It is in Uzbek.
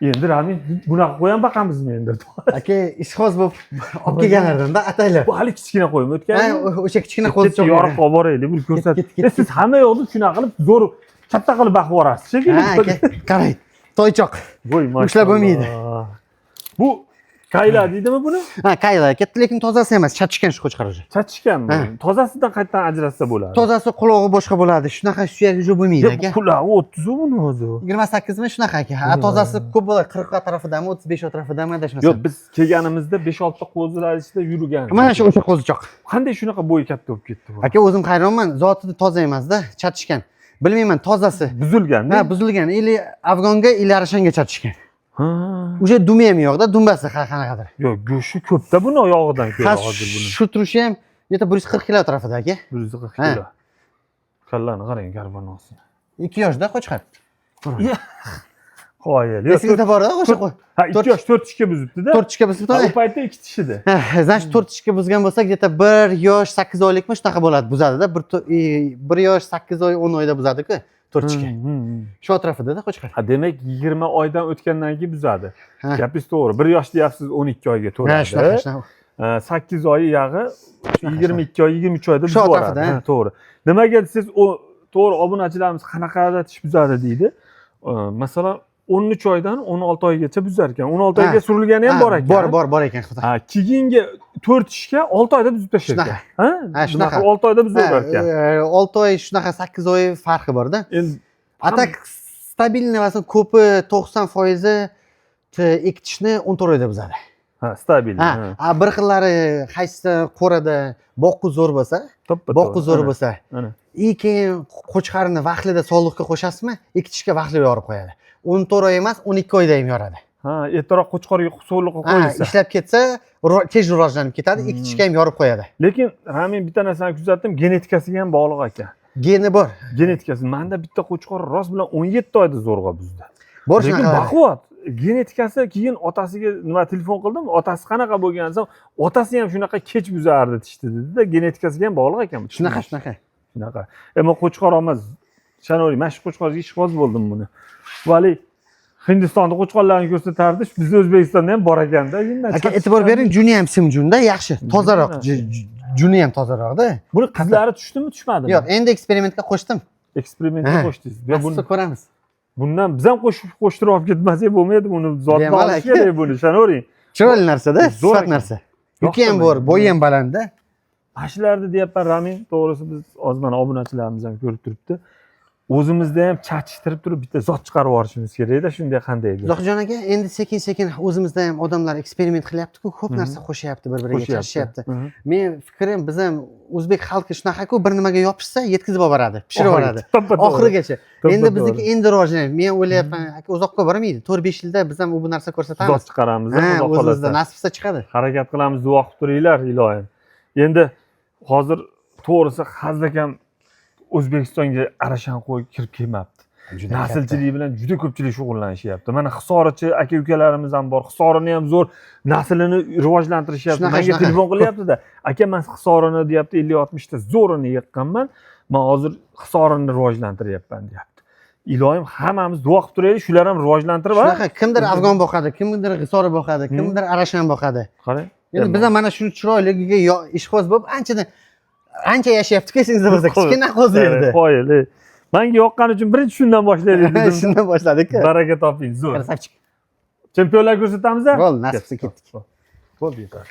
Endi Ramin bunaqa qo'y ham boqamizmi endi? Aka ishxoz bo'lib olib kelganlardan-da ataylab. Bu hali kichkina qo'ymi o'tgan? O'sha kichkina qo'zichoq. Yorib qolib boraylik, buni ko'rsat. Siz hamma yo'qni shunaqa qilib zo'r katta qilib boqib borasiz, shekilli. Aka, qarang, toychoq. Voy, Ushlab bo'lmaydi. Bu kayla deydimi buni? Ha, kayla, katta lekin tozasi emas, chachishgan shu qo'chqar o'sha. Chachishganmi? Tozasidan qayerdan ajratsa bo'ladi? Tozasi qulog'i boshqa bo'ladi. Shunaqa suyagi jo'q bo'lmaydi aka. Qulog'i 30 buni o'zi. 28 mi shunaqa aka. Tozasi ko'p bo'ladi, 40 tarafidami, 35 tarafidami adashmasam. Yo'q, biz kelganimizda 5-6 ta qo'zilar ichida yurgan. Mana shu o'sha qo'zichoq. Qanday shunaqa bo'yi katta bo'lib ketdi bu? Aka o'zim hayronman, zotida toza emas-da, chatishgan. Bilmayman, tozasi buzilgan-da. Ha, buzilgan. Ili afg'onga, ili arashanga chatishgan. Ha. O'sha dumi ham yo'q-da, dumbasi qanaqadir. Yo'q, go'shti ko'p-da buni oyog'idan ko'ra hozir buni. Shu turishi ham yeta 140 kilo atrofida aka. 140 kilo. Kallani qarang, garbanosini. 2 yoshda qo'chqar. Qoyil. Esingizda bor-da o'sha qo'y. Ha, 2 yosh 4 tishga buzibdi-da. 4 tishga buzibdi. U paytda 2 tishida. Ha, значит 4 tishga buzgan bo'lsak, yeta 1 yosh 8 oylikmi shunaqa bo'ladi, buzadi-da. 1 yosh 8 oy 10 oyda buzadi-ku 4 tishga. Shu atrofida-da qo'chqar. Ha, demak 20 oydan o'tgandan keyin buzadi. Gapingiz to'g'ri. 1 yosh deyapsiz, 12 oyga to'ladi. Ha, shunaqa. 8 oy yag'i 22 oy, 23 oyda Shu buzib atrofida. Ha, to'g'ri. Nimaga siz to'g'ri obunachilarimiz qanaqada tish buzadi deydi. Masalan 13 oydan 16 oygacha buzar ekan. 16 oyga surilgani ham bor ekan. Bor ekan. Ha, keyingi 4 tishga 6 oyda buzib tashlar ekan. Ha, shunaqa 6 oyda buzib ekan. 6 oy shunaqa 8 oy farqi bor-da. Endi atak stabilniy va ko'pi 90% ikki tishni 14 oyda buzadi. Ha, stabilniy. Ha, bir xillari qaysi qo'rada boqqu zo'r bo'lsa, boqqu zo'r bo'lsa, keyin qo'chqarni vaqtida sog'liqqa qo'shasizmi, ikki tishga vaqtida yorib qo'yadi. 14 oy emas, 12 oyda ham yoradi. Ha, ertaroq qo'chqorga sog'liqqa qo'yilsa. Ishlab ketsa, tez rivojlanib ketadi, ikki tishga ham yorib qo'yadi. Lekin Ramin bitta narsani kuzatdim, genetikasiga ham bog'liq ekan. Geni bor. Genetikasi. Menda bitta qo'chqor rost bilan 17 oyda zo'rg'a buzdi. Bor lekin shunaqa. baquvvat. Genetikasi keyin otasiga nima telefon qildim, otasi qanaqa bo'lgan desam, otasi ham shunaqa kech buzardi tishdi dedi-da, genetikasiga ham bog'liq ekan. Shunaqa. Men qo'chqor emas, Shanori, mashq qo'chqorga ishqiboz bo'ldim buni. Vali Hindistonda qo'chqorlarni ko'rsatardi, biz O'zbekistonda ham bor ekanda. Aka, e'tibor bering, juni ham simjunda, yaxshi, tozaroq. Juni ham tozaroqda. Buni qizlari tushdimi, tushmadimi? Yo'q, endi eksperimentga qo'shdim. Eksperimentga qo'shdingiz. Buni ko'ramiz. Bundan biz ham qo'shtirib olib ketmasak bo'lmaydi, buni zotni olish kerak buni, Shanori. Chiroyli narsa-da, sifat narsa. Yuki ham bor, bo'yi ham balandda. Ashlarni deyapman, Ramin, to'g'risi biz ozman obunachilarimiz ham ko'rib turibdi. O'zimizda ham chachishtirib turib bitta zot chiqarib yuborishimiz kerak-da, shunday qanday edi. Zohidjon aka, endi sekin-sekin o'zimizda ham odamlar eksperiment qilyapti-ku, ko'p narsa qo'shyapti, bir-biriga chachishyapti. Men fikrim, biz ham o'zbek xalqi shunaqa-ku, bir nimaga yopishsa, yetkazib oladi, pishirib oladi. Oxirigacha. Endi bizniki endi rivojlanadi. Men o'ylayapman, aka, uzoqqa bormaydi. 4-5 yilda biz ham bu narsa ko'rsatamiz. Zot chiqaramiz, o'zimizda nasib qilsa chiqadi. Harakat qilamiz, duo qilib turinglar, ilohim. Endi hozir to'g'risi hazilakam O'zbekistonga arashan qo'y kirib kelmabdi. Naslchilik bilan juda ko'pchilik shug'ullanishyapti. Mana Hisorchi aka-ukalarimiz ham bor. Hisorini ham zo'r naslini rivojlantirishyapti. Menga telefon qilyapti-da. Aka, men Hisorini deyapti 50-60 ta zo'rini yiqqanman. Men hozir Hisorini rivojlantiryapman deyapti. Ilohim hammamiz duo qilib turaylik, shular ham rivojlantirib. Shunaqa, kimdir afg'on boqadi, kimdir Hisori boqadi, kimdir arashan boqadi. Qarang. Endi biz ham mana shu chiroyligiga ishqiboz bo'lib ancha yashayapti-ku, esingizda bo'lsa, kichkina qo'zi edi. Qo'yil. Menga yoqqani uchun birinchi shundan boshlaylik dedim. Shundan boshladik-ku. Baraka toping, zo'r. Krasavchik. Chempionlar ko'rsatamiz-a? Bo'ldi, nasibsa ketdik. Bo'ldi, yetar.